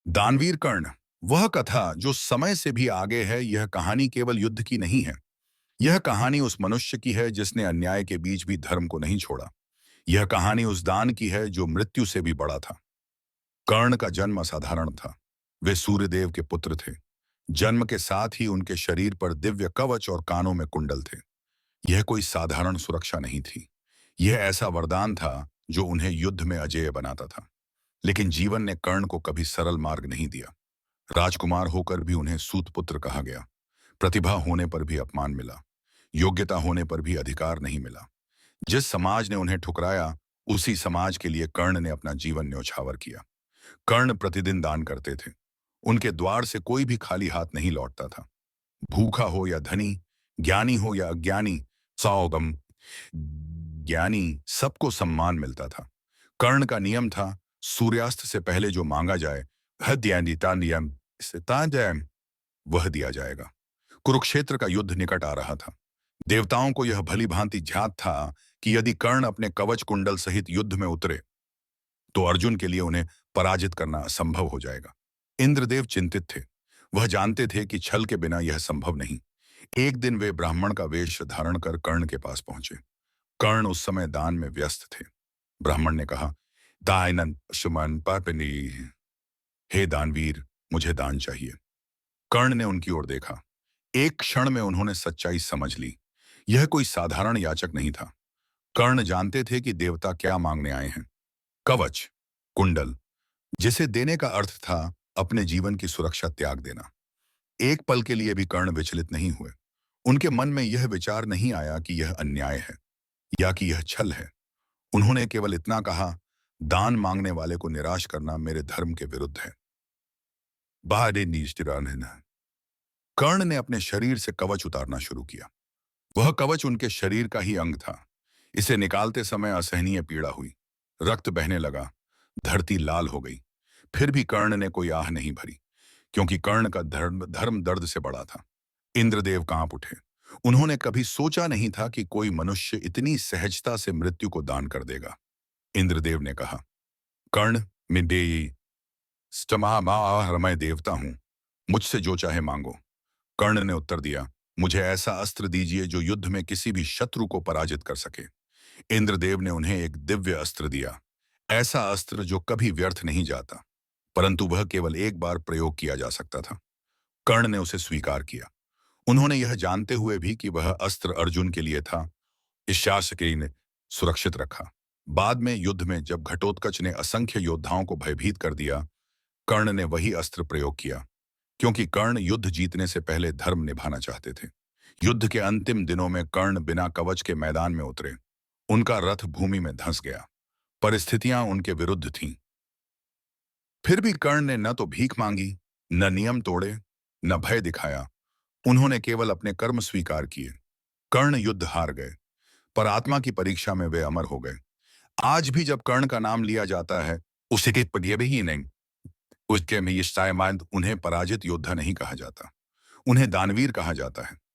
दानवीर कर्ण, वह कथा जो समय से भी आगे है। यह कहानी केवल युद्ध की नहीं है। यह कहानी उस मनुष्य की है जिसने अन्याय के बीच भी धर्म को नहीं छोड़ा। यह कहानी उस दान की है जो मृत्यु से भी बड़ा था। कर्ण का जन्म असाधारण था। वे सूर्यदेव के पुत्र थे। जन्म के साथ ही उनके शरीर पर दिव्य कवच और कानों में कुंडल थे। यह कोई साधारण सुरक्षा नहीं थी। यह ऐसा वरदान था जो उन्हें युद्ध में अजेय बनाता था। लेकिन जीवन ने कर्ण को कभी सरल मार्ग नहीं दिया। राजकुमार होकर भी उन्हें सूतपुत्र कहा गया। प्रतिभा होने पर भी अपमान मिला। योग्यता होने पर भी अधिकार नहीं मिला। जिस समाज ने उन्हें ठुकराया, उसी समाज के लिए कर्ण ने अपना जीवन न्यौछावर किया। कर्ण प्रतिदिन दान करते थे। उनके द्वार से कोई भी खाली हाथ नहीं लौटता था। भूखा हो या धनी, ज्ञानी हो या अज्ञानी, सौगम ज्ञानी, सबको सम्मान मिलता था। कर्ण का नियम था, सूर्यास्त से पहले जो मांगा जाए, नियम से तांजैम, वह दिया जाएगा। कुरुक्षेत्र का युद्ध निकट आ रहा था। देवताओं को यह भली भांति ज्ञात था कि यदि कर्ण अपने कवच कुंडल सहित युद्ध में उतरे तो अर्जुन के लिए उन्हें पराजित करना असंभव हो जाएगा। इंद्रदेव चिंतित थे। वह जानते थे कि छल के बिना यह संभव नहीं। एक दिन वे ब्राह्मण का वेश धारण कर कर्ण के पास पहुंचे। कर्ण उस समय दान में व्यस्त थे। ब्राह्मण ने कहा, दायनन सुमन पापनी, हे दानवीर, मुझे दान चाहिए। कर्ण ने उनकी ओर देखा। एक क्षण में उन्होंने सच्चाई समझ ली। यह कोई साधारण याचक नहीं था। कर्ण जानते थे कि देवता क्या मांगने आए हैं। कवच, कुंडल, जिसे देने का अर्थ था अपने जीवन की सुरक्षा त्याग देना। एक पल के लिए भी कर्ण विचलित नहीं हुए। उनके मन में यह विचार नहीं आया कि यह अन्याय है या कि यह छल है। उन्होंने केवल इतना कहा, दान मांगने वाले को निराश करना मेरे धर्म के विरुद्ध है। बाहरे नीष्टिरान है ना। कर्ण ने अपने शरीर से कवच उतारना शुरू किया। वह कवच उनके शरीर का ही अंग था। इसे निकालते समय असहनीय पीड़ा हुई। रक्त बहने लगा। धरती लाल हो गई। फिर भी कर्ण ने कोई आह नहीं भरी, क्योंकि कर्ण का धर्म धर्म दर्द से बड़ा था। इंद्रदेव कांप उठे। उन्होंने कभी सोचा नहीं था कि कोई मनुष्य इतनी सहजता से मृत्यु को दान कर देगा। इंद्रदेव ने कहा, कर्ण, मैं मैं देवता हूं। मुझसे जो चाहे मांगो। कर्ण ने उत्तर दिया, मुझे ऐसा अस्त्र दीजिए जो युद्ध में किसी भी शत्रु को पराजित कर सके। इंद्रदेव ने उन्हें एक दिव्य अस्त्र दिया। ऐसा अस्त्र जो कभी व्यर्थ नहीं जाता, परंतु वह केवल एक बार प्रयोग किया जा सकता था। कर्ण ने उसे स्वीकार किया। उन्होंने यह जानते हुए भी कि वह अस्त्र अर्जुन के लिए था, इस शासकीय ने सुरक्षित रखा। बाद में युद्ध में जब घटोत्कच ने असंख्य योद्धाओं को भयभीत कर दिया, कर्ण ने वही अस्त्र प्रयोग किया, क्योंकि कर्ण युद्ध जीतने से पहले धर्म निभाना चाहते थे। युद्ध के अंतिम दिनों में कर्ण बिना कवच के मैदान में उतरे। उनका रथ भूमि में धंस गया। परिस्थितियां उनके विरुद्ध थीं। फिर भी कर्ण ने न तो भीख मांगी, न नियम तोड़े, न भय दिखाया। उन्होंने केवल अपने कर्म स्वीकार किए। कर्ण युद्ध हार गए, पर आत्मा की परीक्षा में वे अमर हो गए। आज भी जब कर्ण का नाम लिया जाता है, उसी के पगे भी ही नहीं, उसके में ये शायद उन्हें पराजित योद्धा नहीं कहा जाता, उन्हें दानवीर कहा जाता है।